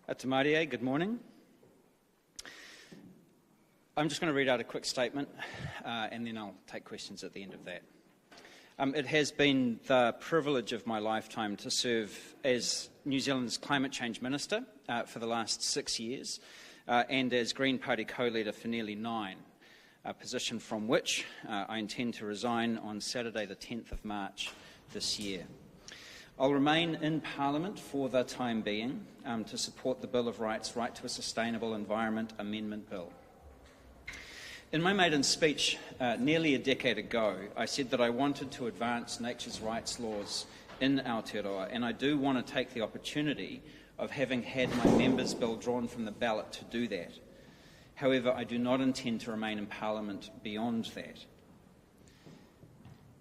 Atamarie, good morning. I'm just going to read out a quick statement and then I'll take questions at the end of that. It has been the privilege of my lifetime to serve as New Zealand's Climate Change Minister for the last 6 years and as Green Party co-leader for nearly 9, a position from which I intend to resign on Saturday the 10th of March this year. I'll remain in Parliament for the time being to support the Bill of Rights, Right to a Sustainable Environment Amendment Bill. In my maiden speech nearly a decade ago, I said that I wanted to advance nature's rights laws in Aotearoa, and I do want to take the opportunity of having had my members' bill drawn from the ballot to do that. However, I do not intend to remain in Parliament beyond that.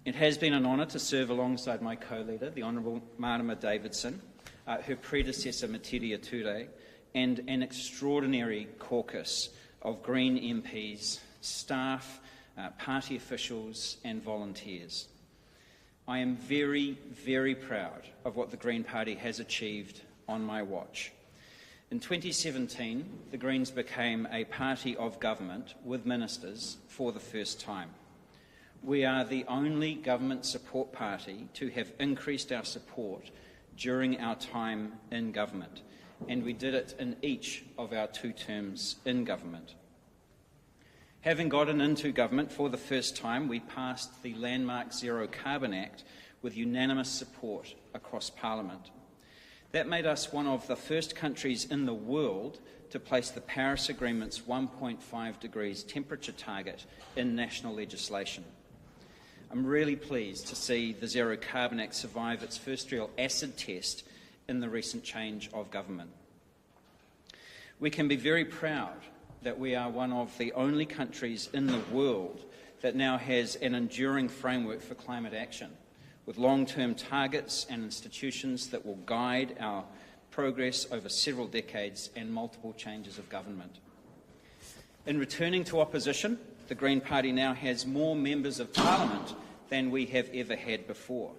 It has been an honour to serve alongside my co-leader, the Honourable Marama Davidson, her predecessor Matiria Ture, and an extraordinary caucus of Green MPs, staff, party officials and volunteers. I am very, very proud of what the Green Party has achieved on my watch. In 2017, the Greens became a party of government with ministers for the first time. We are the only government support party to have increased our support during our time in government, and we did it in each of our 2 terms in government. Having gotten into government for the first time, we passed the landmark Zero Carbon Act with unanimous support across Parliament. That made us one of the first countries in the world to place the Paris Agreement's 1.5 degrees temperature target in national legislation. I'm really pleased to see the Zero Carbon Act survive its first real acid test in the recent change of government. We can be very proud that we are one of the only countries in the world that now has an enduring framework for climate action, with long-term targets and institutions that will guide our progress over several decades and multiple changes of government. In returning to opposition, the Green Party now has more members of Parliament than we have ever had before.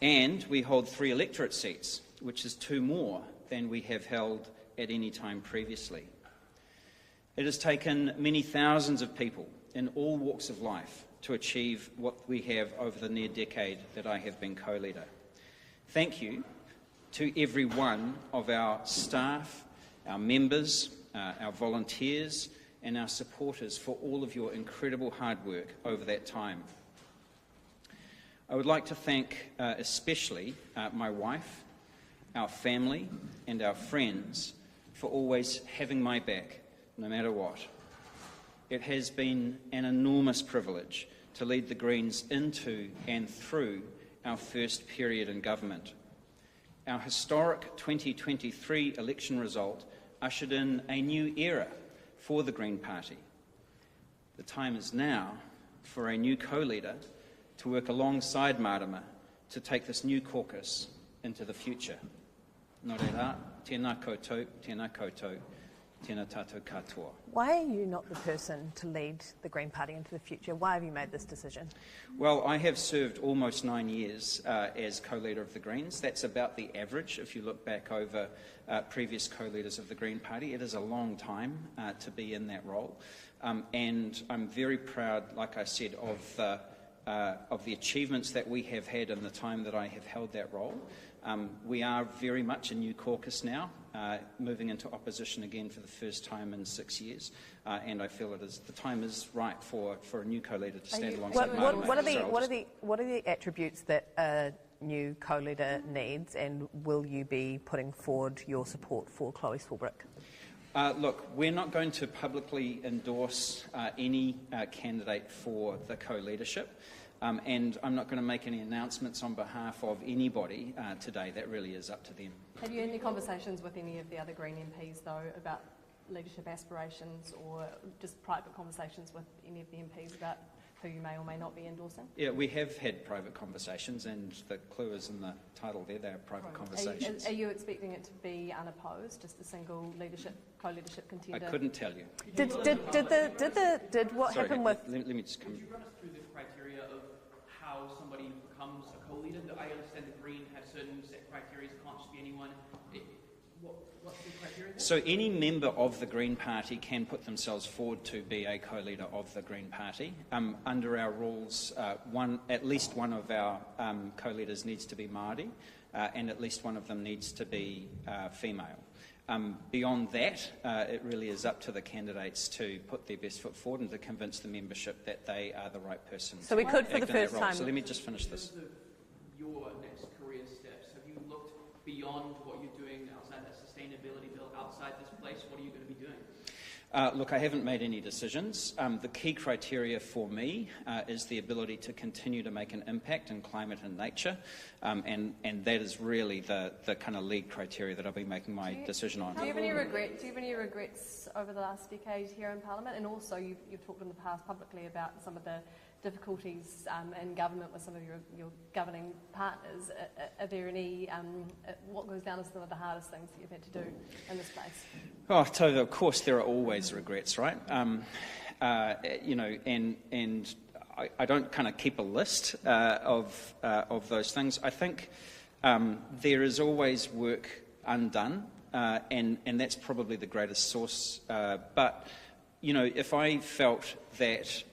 And we hold 3 electorate seats, which is 2 more than we have held at any time previously. It has taken many thousands of people in all walks of life to achieve what we have over the near decade that I have been co-leader. Thank you to every one of our staff, our members, our volunteers and our supporters for all of your incredible hard work over that time. I would like to thank especially my wife, our family and our friends for always having my back no matter what. It has been an enormous privilege to lead the Greens into and through our first period in government. Our historic 2023 election result ushered in a new era for the Green Party. The time is now for a new co-leader to work alongside Marama to take this new caucus into the future. Nō reira, tēnā koutou, tēnā koutou. Why are you not the person to lead the Green Party into the future? Why have you made this decision? Well, I have served almost 9 years as co-leader of the Greens. That's about the average if you look back over previous co-leaders of the Green Party. It is a long time to be in that role. And I'm very proud, like I said, of the achievements that we have had in the time that I have held that role. We are very much a new caucus now, moving into opposition again for the first time in 6 years, and I feel the time is right for a new co-leader to stand alongside Marama. What are the attributes that a new co-leader needs, and will you be putting forward your support for Chloe Swarbrick? Look, we're not going to publicly endorse any candidate for the co-leadership. And I'm not going to make any announcements on behalf of anybody today. That really is up to them. Have you had any conversations with any of the other Green MPs, though, about leadership aspirations, or just private conversations with any of the MPs about who you may or may not be endorsing? Yeah, we have had private conversations, and the clue is in the title there. They are private conversations. Are you expecting it to be unopposed, just a single co-leadership contender? I couldn't tell you. Did what happened with? Let me just come. Could you run us through the criteria of how somebody becomes a co-leader? I understand the Green have certain set criteria. It can't just be anyone. What's the criteria? So any member of the Green Party can put themselves forward to be a co-leader of the Green Party. Under our rules, at least one of our co-leaders needs to be Māori, and at least one of them needs to be female. Beyond that, it really is up to the candidates to put their best foot forward and to convince the membership that they are the right person. So we could, for the first time. So let me just finish this. In terms of your next career steps, have you looked beyond what you're doing outside that sustainability bill, outside this place? What are you going to be doing? Look, I haven't made any decisions. The key criteria for me is the ability to continue to make an impact in climate and nature, and that is really the kind of lead criteria that I'll be making my decision on. Do you have any regrets over the last decade here in Parliament? And also, you've talked in the past publicly about some of the difficulties in government with some of your governing partners. Are there any, what goes down as some of the hardest things that you've had to do in this place? Oh, Tova, of course there are always regrets, right? You know, and I don't kind of keep a list of those things. I think there is always work undone, and that's probably the greatest source. But, you know, if I felt that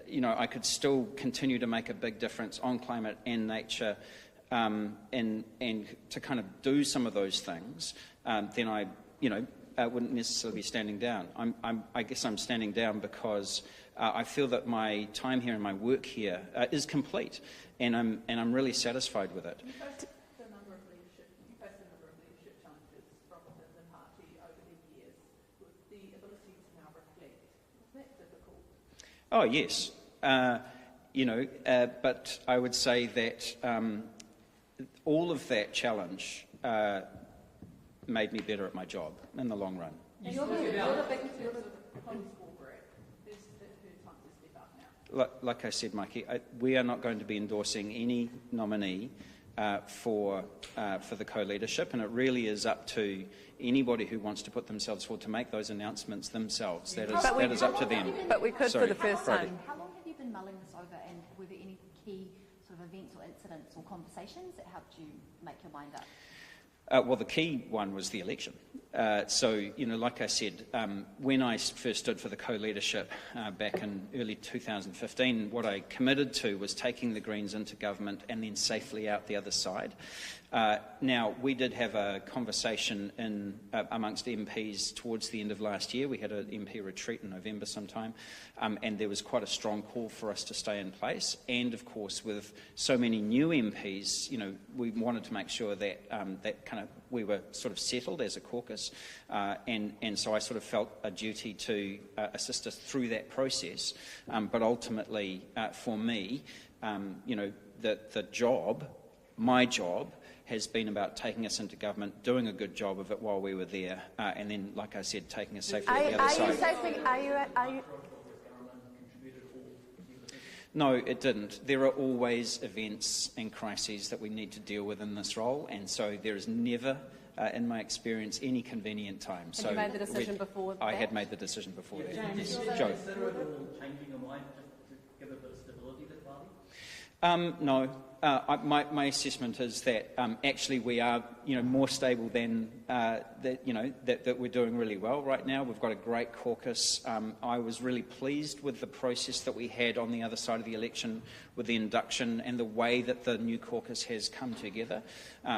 you know, I could still continue to make a big difference on climate and nature, and to kind of do some of those things, then I, you know, wouldn't necessarily be standing down. I guess I'm standing down because I feel that my time here and my work here is complete, and I'm really satisfied with it. You faced a number of leadership challenges from within the party over the years, with the ability to now reflect. Was that difficult? Oh yes, you know, but I would say that all of that challenge made me better at my job in the long run. You're the Caucus corporate. This is the third time to step up now. Like I said, Mikey, we are not going to be endorsing any nominee for the co-leadership, and it really is up to anybody who wants to put themselves forward to make those announcements themselves. That is up to them. But we could, Sorry, for the first Friday. time. How long have you been mulling this over, and were there any key sort of events or incidents or conversations that helped you make your mind up? Well, the key one was the election. So, you know, like I said, when I first stood for the co-leadership back in early 2015, what I committed to was taking the Greens into government and then safely out the other side. Now, we did have a conversation amongst MPs towards the end of last year. We had an MP retreat in November sometime, and there was quite a strong call for us to stay in place. And, of course, with so many new MPs, you know, we wanted to make sure that we were sort of settled as a caucus, and so I sort of felt a duty to assist us through that process. But ultimately, for me, you know, my job, has been about taking us into government, doing a good job of it while we were there, and then, like I said, taking us safely to the other side. No, it didn't. There are always events and crises that we need to deal with in this role, and so there is never, in my experience, any convenient time. Have you made the decision before that? I had made the decision before that. Yes. Joe. Joe. Consider it all changing your mind just to give a bit of stability to the party? No. My assessment is that actually we are, you know, more stable than that we're doing really well right now. We've got a great caucus. I was really pleased with the process that we had on the other side of the election with the induction and the way that the new caucus has come together.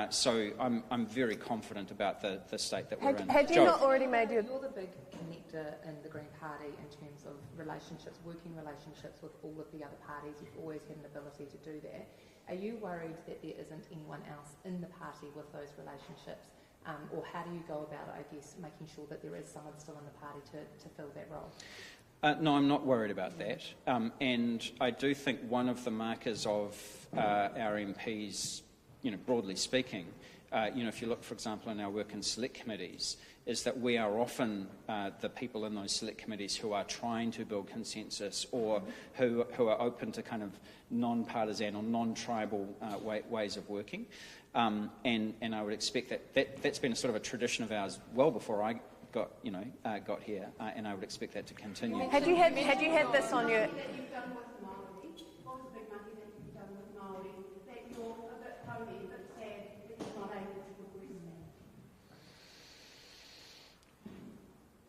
So I'm very confident about the state that we're in. Had you not already made your... You're the big connector in the Green Party in terms of relationships, working relationships with all of the other parties. You've always had an ability to do that. Are you worried that there isn't anyone else in the party with those relationships? Or how do you go about it, I guess, making sure that there is someone still in the party to fill that role? No, I'm not worried about that. And I do think one of the markers of our MPs, you know, broadly speaking, you know, if you look, for example, in our work in select committees, is that we are often the people in those select committees who are trying to build consensus or who are open to kind of non-partisan or non-tribal ways of working. And I would expect that's been a sort of a tradition of ours well before I got here, and I would expect that to continue. Had you had this on your...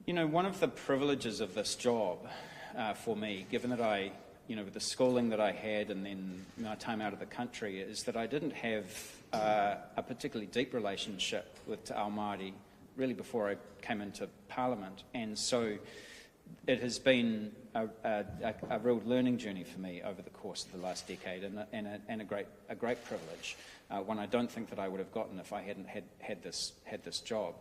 You know, one of the privileges of this job for me, given that I, with the schooling that I had and then my time out of the country, is that I didn't have a particularly deep relationship with Te Ao Māori really before I came into Parliament. And so it has been a real learning journey for me over the course of the last decade, and a great privilege, one I don't think that I would have gotten if I hadn't had this job.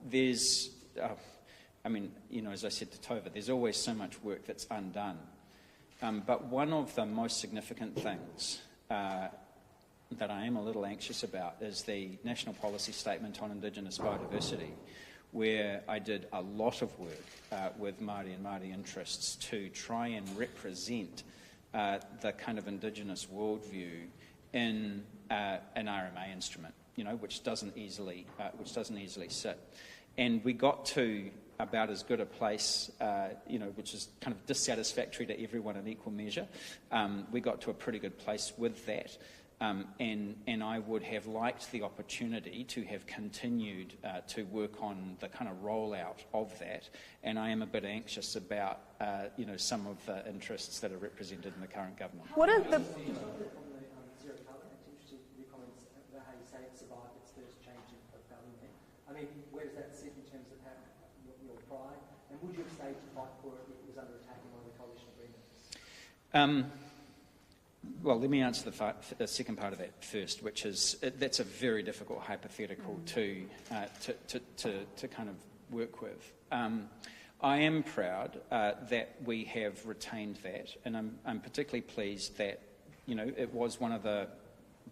There's, as I said to Tova, there's always so much work that's undone. But one of the most significant things that I am a little anxious about is the National Policy Statement on Indigenous Biodiversity, where I did a lot of work with Māori and Māori interests to try and represent the kind of Indigenous worldview in an RMA instrument, which doesn't easily sit. And we got to about as good a place, which is kind of dissatisfactory to everyone in equal measure. We got to a pretty good place with that. And I would have liked the opportunity to have continued to work on the kind of rollout of that. And I am a bit anxious about, some of the interests that are represented in the current government. What are the... Zero carbon, it's interesting your comments about how you say it survived its first change of government. I mean, where does that sit in terms of your pride? And would you have stayed to fight for it if it was under attack in one of the coalition agreements? Well, let me answer the second part of that first, which is that's a very difficult hypothetical to kind of work with. I am proud that we have retained that, and I'm particularly pleased that it was one of the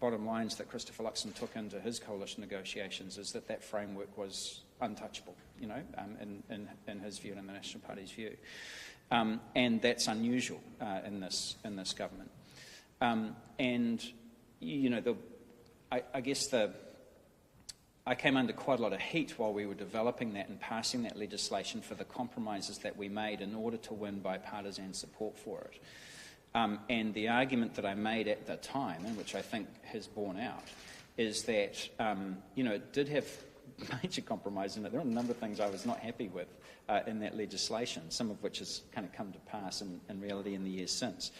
bottom lines that Christopher Luxon took into his coalition negotiations, is that framework was untouchable, in his view and in the National Party's view, and that's unusual in this government. I came under quite a lot of heat while we were developing that and passing that legislation for the compromises that we made in order to win bipartisan support for it. And the argument that I made at the time, and which I think has borne out, is that, it did have major compromise in it. There are a number of things I was not happy with in that legislation, some of which has kind of come to pass in reality in the years since.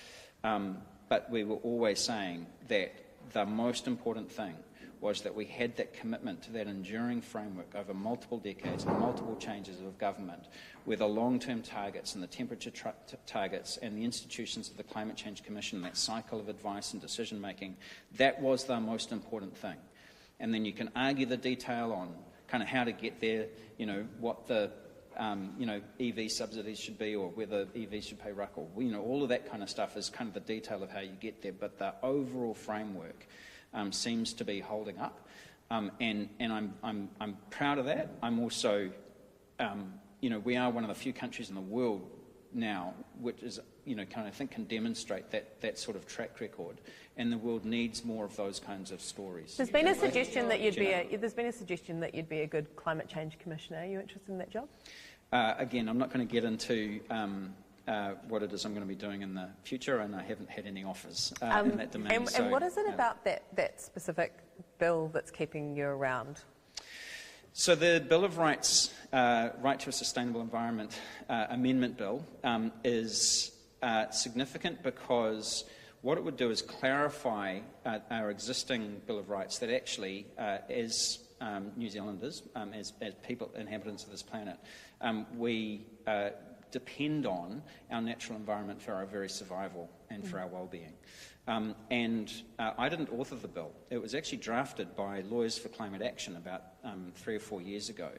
But we were always saying that the most important thing was that we had that commitment to that enduring framework over multiple decades and multiple changes of government, where the long-term targets and the temperature targets and the institutions of the Climate Change Commission, that cycle of advice and decision-making, that was the most important thing. And then you can argue the detail on kind of how to get there, what the EV subsidies should be, or whether EVs should pay RUC, or all of that kind of stuff is kind of the detail of how you get there. But the overall framework seems to be holding up, and I'm proud of that. I'm also, we are one of the few countries in the world now which is, kind of think can demonstrate that sort of track record, and the world needs more of those kinds of stories. There's been a suggestion that you'd be a good climate change commissioner. Are you interested in that job? Again, I'm not going to get into what it is I'm going to be doing in the future, and I haven't had any offers in that domain. And what is it about that specific bill that's keeping you around? So the Bill of Rights, Right to a Sustainable Environment Amendment Bill, is significant because what it would do is clarify our existing Bill of Rights that actually, as New Zealanders, as people, inhabitants of this planet, we depend on our natural environment for our very survival and for our well-being. And I didn't author the bill. It was actually drafted by Lawyers for Climate Action about 3 or 4 years ago.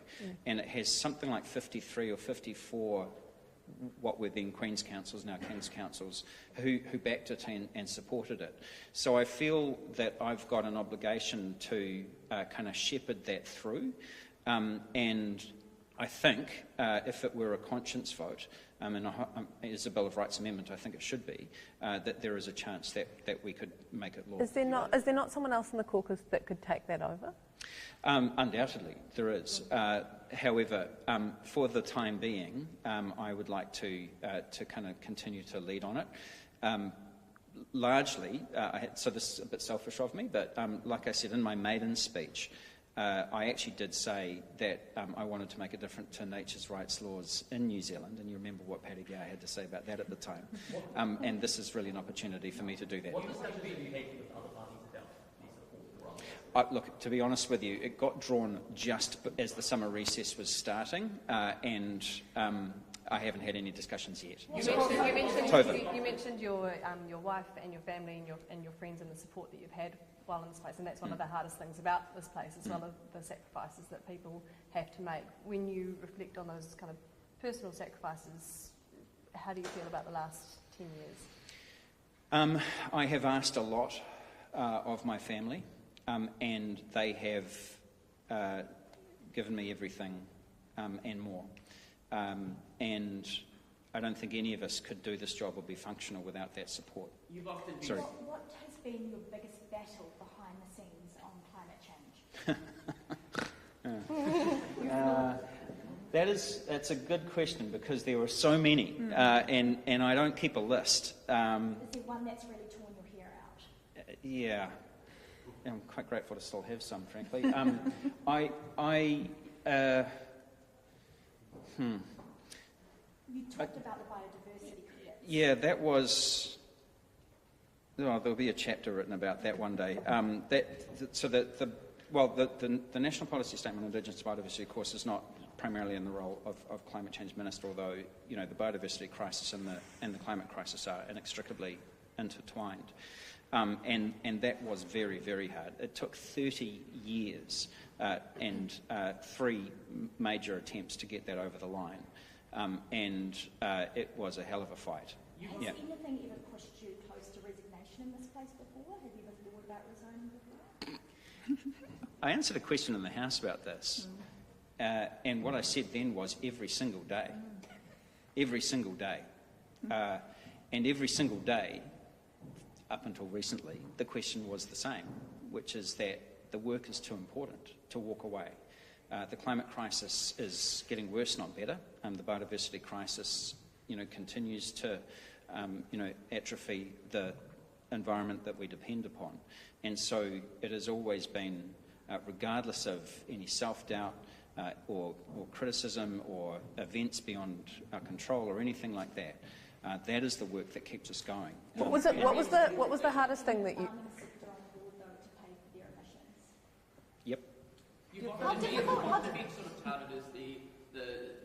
And it has something like 53 or 54 what were then Queen's Councils, now King's Councils, who backed it and supported it. So I feel that I've got an obligation to kind of shepherd that through. And I think if it were a conscience vote, and as a Bill of Rights amendment, I think it should be, that there is a chance that we could make it law. Is there not someone else in the caucus that could take that over? Undoubtedly, there is. However, for the time being, I would like to kind of continue to lead on it. Largely, so this is a bit selfish of me, but like I said in my maiden speech, I actually did say that I wanted to make a difference to nature's rights laws in New Zealand, and you remember what Paddy Gower had to say about that at the time. And this is really an opportunity for me to do that. What discussions have you had with other parties about these support? Look, to be honest with you, it got drawn just as the summer recess was starting, and I haven't had any discussions yet. You mentioned your wife and your family and your friends and the support that you've had while in this place, and that's one of the hardest things about this place, as well as the sacrifices that people have to make. When you reflect on those kind of personal sacrifices, how do you feel about the last 10 years? I have asked a lot of my family, and they have given me everything and more. And I don't think any of us could do this job or be functional without that support. You've often been... Sorry. What has been your biggest battle behind the scenes on climate change? That's a good question, because there were so many, and I don't keep a list. Is there one that's really torn your hair out? Yeah, I'm quite grateful to still have some, frankly. You talked about the biodiversity credits. Yeah, that was... Oh, there'll be a chapter written about that one day. The National Policy Statement on Indigenous Biodiversity, of course, is not primarily in the role of Climate Change Minister, although, you know, the biodiversity crisis and the climate crisis are inextricably intertwined. And that was very, very hard. It took 30 years and 3 major attempts to get that over the line. It was a hell of a fight. Has anything ever pushed you close to resignation in this place before? Have you ever thought about resigning before? I answered a question in the House about this, and what I said then was every single day. Every single day. And every single day, up until recently, the question was the same, which is that the work is too important to walk away. The climate crisis is getting worse, not better. The biodiversity crisis, continues to, atrophy the environment that we depend upon. And so it has always been, regardless of any self-doubt or criticism or events beyond our control or anything like that, that is the work that keeps us going. What was the hardest thing that you... Yep. You've often been sort of touted as the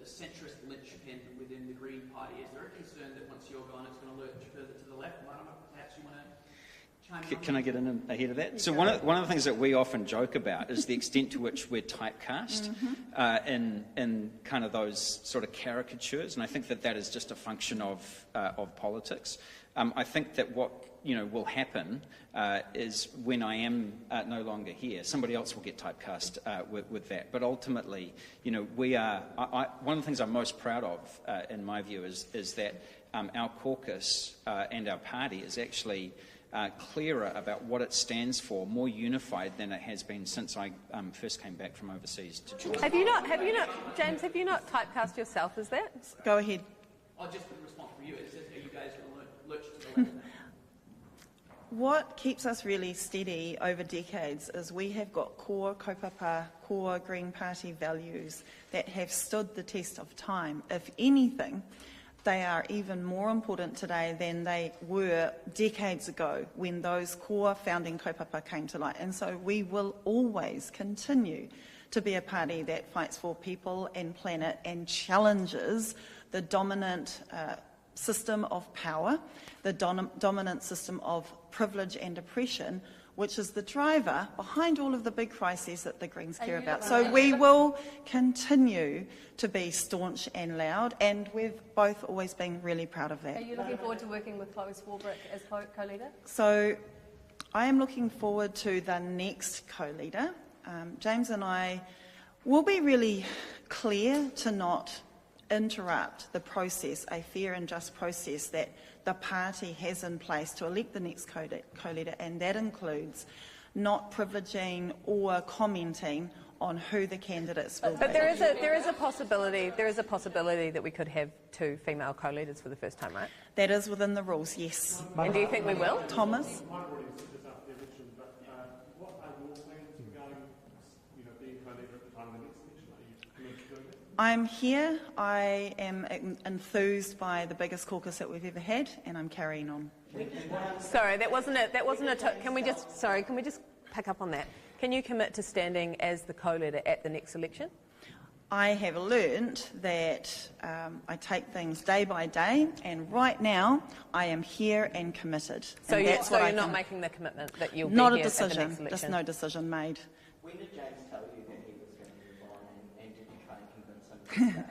centrist linchpin within the Green Party. Is there a concern that once you're gone, it's going to lurch further to the left? Perhaps you want to chime in? Can I get in ahead of that? So one of the things that we often joke about is the extent to which we're typecast in kind of those sort of caricatures, and I think that is just a function of politics. I think that what will happen is when I am no longer here, somebody else will get typecast with that. But ultimately, we are. One of the things I'm most proud of, in my view, is that our caucus and our party is actually clearer about what it stands for, more unified than it has been since I first came back from overseas to join. Have you not, James? Have you not typecast yourself as that? Go ahead. I'll just respond for you. It says, are you guys going to lurch to the left now? What keeps us really steady over decades is we have got core kaupapa, core Green Party values that have stood the test of time. If anything, they are even more important today than they were decades ago when those core founding kaupapa came to light. And so we will always continue to be a party that fights for people and planet and challenges the dominant system of power, the dominant system of privilege and oppression, which is the driver behind all of the big crises that the Greens care about. So we will continue to be staunch and loud, and we've both always been really proud of that. Are you looking forward to working with Chloe Swarbrick as co-leader? So I am looking forward to the next co-leader. James and I will be really clear to not interrupt the process, a fair and just process that the party has in place to elect the next co-leader, and that includes not privileging or commenting on who the candidates will be. But there is a possibility that we could have 2 female co-leaders for the first time, right? That is within the rules, yes. And do you think we will? Thomas? I've already said this after the election, but what are your plans regarding, being time in the next election? Are you committed to doing that? I'm here. I am enthused by the biggest caucus that we've ever had, and I'm carrying on. Sorry, that wasn't it. Can we just pick up on that? Can you commit to standing as the co-leader at the next election? I have learned that I take things day by day, and right now I am here and committed. So, and you're not making the commitment that you'll not be a here at the decision. next election? Just no decision made. When did James tell you that he was going to resign, and did you try and convince him to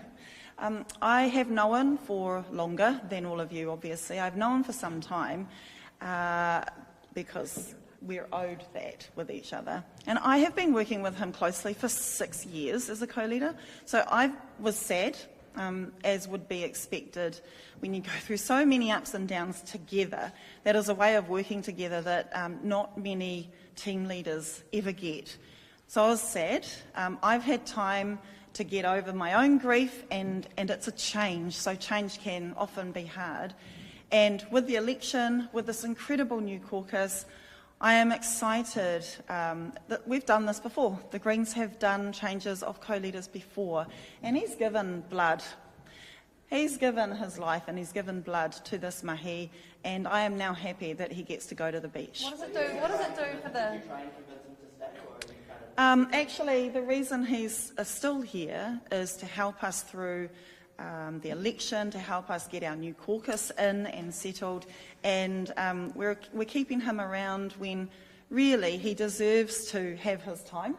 stay? I have known for longer than all of you, obviously. I've known for some time because we're owed that with each other. And I have been working with him closely for 6 years as a co-leader. So I was sad, as would be expected when you go through so many ups and downs together. That is a way of working together that not many team leaders ever get. So I was sad. I've had time to get over my own grief, and it's a change, so change can often be hard. And with the election, with this incredible new caucus, I am excited that we've done this before. The Greens have done changes of co-leaders before, and he's given blood. He's given his life and he's given blood to this mahi, and I am now happy that he gets to go to the beach. What does it do? What does it do for the? Did you try and convince him to stay, or are you kind of... Actually, the reason he's still here is to help us through the election, to help us get our new caucus in and settled, and we're keeping him around when really he deserves to have his time.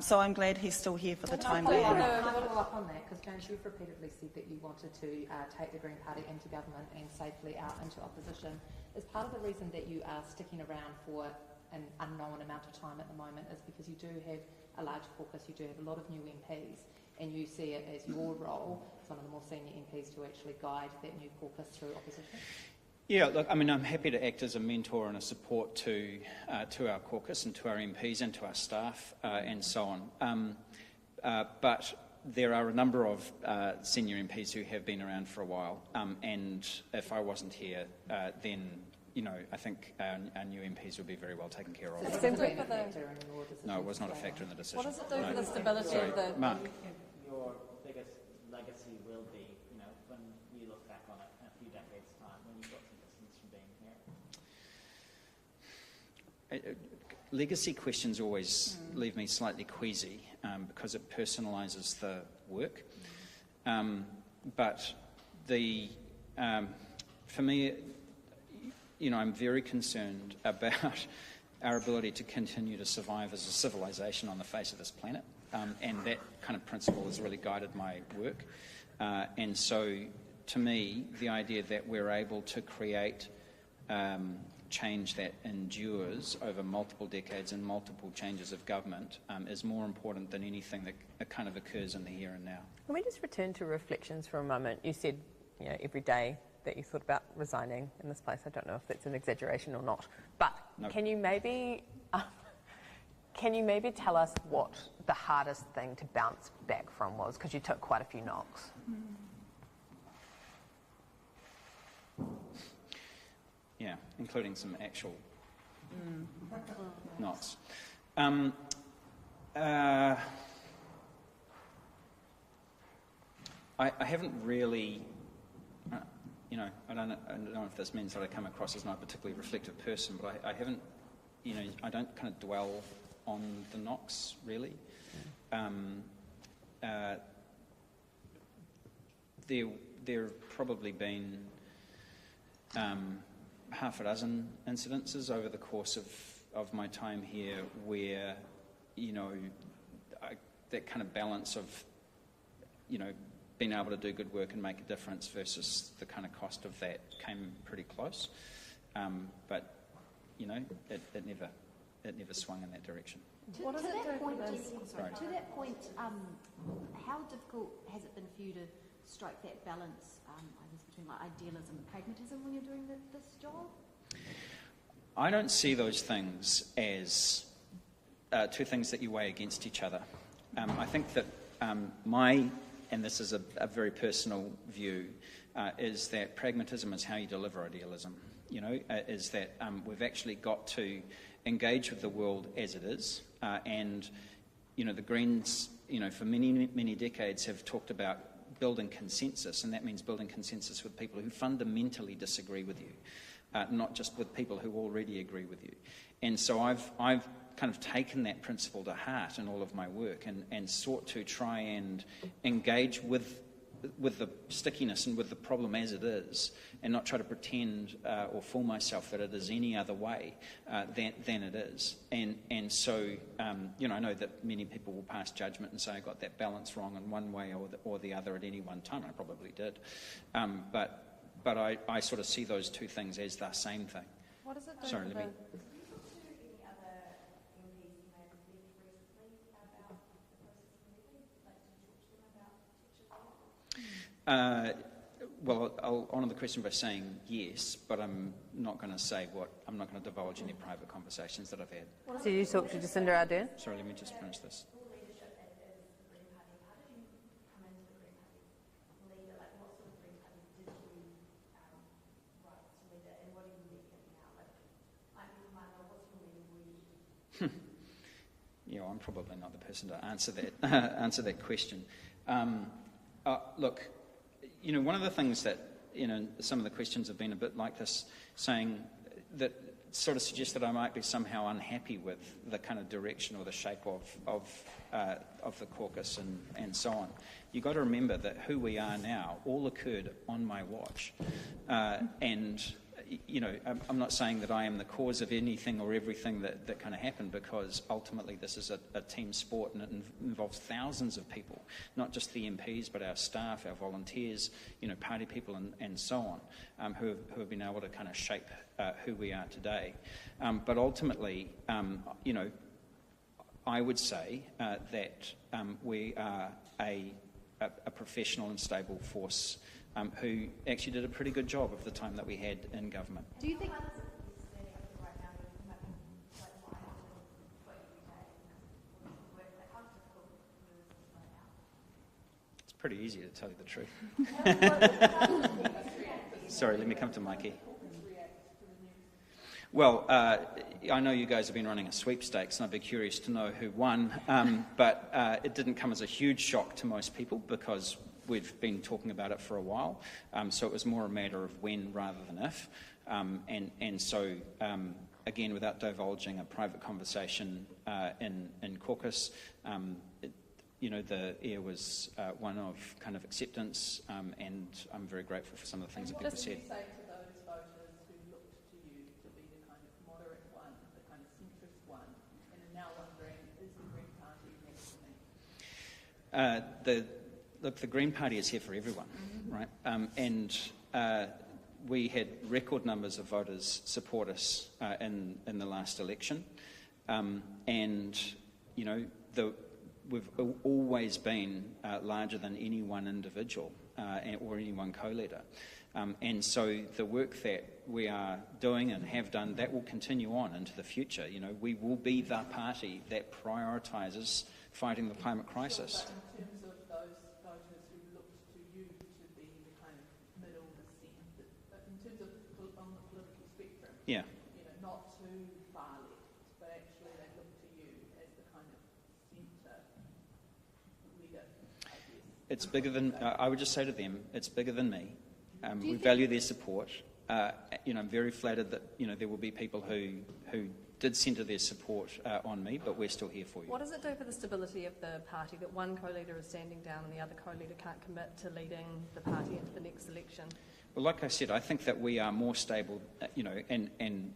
So I'm glad he's still here for the time being. Can I follow up on that? Because James, you've repeatedly said that you wanted to take the Green Party into government and safely out into opposition. Is part of the reason that you are sticking around for an unknown amount of time at the moment is because you do have a large caucus, you do have a lot of new MPs, and you see it as your role, as one of the more senior MPs, to actually guide that new caucus through opposition? Yeah, look, I mean, I'm happy to act as a mentor and a support to our caucus and to our MPs and to our staff and so on. But there are a number of senior MPs who have been around for a while, and if I wasn't here, then I think our new MPs would be very well taken care of. No, it was not a factor in the decision. What does it do for the stability of the? Mark. Your biggest legacy will be, when you look back on it in a few decades' time, when you've got some distance from being here? Legacy questions always leave me slightly queasy because it personalises the work. But for me, I'm very concerned about our ability to continue to survive as a civilization on the face of this planet. And that kind of principle has really guided my work. And so, to me, the idea that we're able to create change that endures over multiple decades and multiple changes of government is more important than anything that kind of occurs in the here and now. Can we just return to reflections for a moment? You said, every day that you thought about resigning in this place. I don't know if that's an exaggeration or not. But Nope. Can you maybe tell us what the hardest thing to bounce back from was? Because you took quite a few knocks. Yeah, including some actual knocks. I haven't really, I don't know if this means that I come across as not a particularly reflective person, but I haven't, I don't kind of dwell on the knocks, really. There have probably been half a dozen incidences over the course of my time here where, that kind of balance of, being able to do good work and make a difference versus the kind of cost of that came pretty close. But, it never swung in that direction. To that point, how difficult has it been for you to strike that balance, between idealism and pragmatism when you're doing this job? I don't see those things as two things that you weigh against each other. I think that and this is a very personal view, is that pragmatism is how you deliver idealism. Is that we've actually got to engage with the world as it is, and the Greens for many decades have talked about building consensus, and that means building consensus with people who fundamentally disagree with you, not just with people who already agree with you. And so I've kind of taken that principle to heart in all of my work and sought to try and engage with the stickiness and with the problem as it is, and not try to pretend or fool myself that it is any other way than it is. And so, I know that many people will pass judgment and say I got that balance wrong in one way or the other at any one time. I probably did. But I sort of see those two things as the same thing. What does it do? Sorry, let me... Well, I'll honour the question by saying yes, but I'm not going to say I'm not going to divulge any private conversations that I've had. Did you talk to Jacinda Ardern? Sorry, let me just finish this. Yeah, well, I'm probably not the person to answer that question. Look, one of the things that, some of the questions have been a bit like this, saying that sort of suggests that I might be somehow unhappy with the kind of direction or the shape of the caucus and so on. You've got to remember that who we are now all occurred on my watch. And I'm not saying that I am the cause of anything or everything that kind of happened, because ultimately this is a team sport and it involves thousands of people, not just the MPs, but our staff, our volunteers, party people and so on, who have been able to kind of shape who we are today. But ultimately, I would say that we are a professional and stable force who actually did a pretty good job of the time that we had in government. Do you think... It's pretty easy to tell you the truth. Sorry, let me come to Mikey. Well, I know you guys have been running a sweepstakes, and I'd be curious to know who won, but it didn't come as a huge shock to most people, because we've been talking about it for a while, so it was more a matter of when rather than if. And so, again, without divulging a private conversation in Caucus, the air was one of kind of acceptance, and I'm very grateful for some of the things that people said. What do you say to those voters who looked to you to be the kind of moderate one, the kind of centrist one, and are now wondering, is the Green Party next to me? Look, the Green Party is here for everyone, right? And we had record numbers of voters support us in the last election. We've always been larger than any one individual or any one co-leader. And so the work that we are doing and have done, that will continue on into the future. We will be the party that prioritises fighting the climate crisis. In terms of those voters who looked to you to be the kind of middle, the centre, in terms of on the political spectrum, yeah, not too far left, but actually they look to you as the kind of centre leader, I guess. It's bigger than, I would just say to them, it's bigger than me. We value their support. I'm very flattered that there will be people who did centre their support on me, but we're still here for you. What does it do for the stability of the party that one co-leader is standing down and the other co-leader can't commit to leading the party into the next election? Well, like I said, I think that we are more stable, and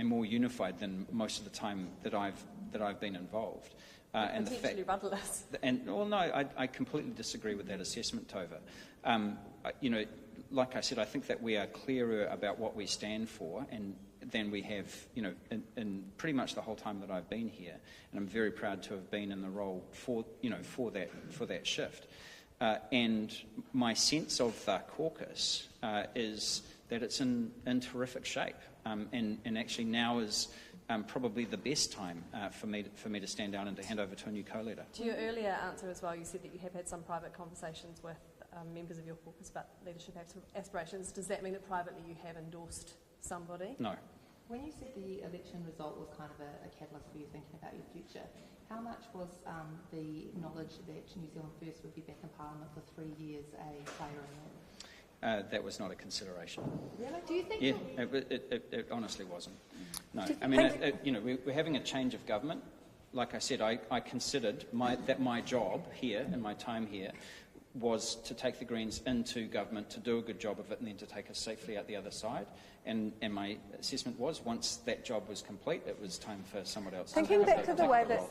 more unified than most of the time that I've been involved. And potentially rudderless. I completely disagree with that assessment, Tova. Like I said, I think that we are clearer about what we stand for, and than we have, in pretty much the whole time that I've been here. And I'm very proud to have been in the role for that shift. And my sense of the caucus is that it's in terrific shape, and actually now is probably the best time for me to stand down and to hand over to a new co-leader. To your earlier answer as well, you said that you have had some private conversations with members of your caucus about leadership aspirations. Does that mean that privately you have endorsed somebody? No. When you said the election result was kind of a catalyst for you thinking about your future, how much was the knowledge that New Zealand First would be back in Parliament for 3 years a player in that? That was not a consideration. Really? Do you think? Yeah, it honestly wasn't. No, I mean, we're having a change of government. Like I said, I considered that my job here and my time here was to take the Greens into government, to do a good job of it, and then to take us safely out the other side. And my assessment was, once that job was complete, it was time for someone else. Thinking back to the way that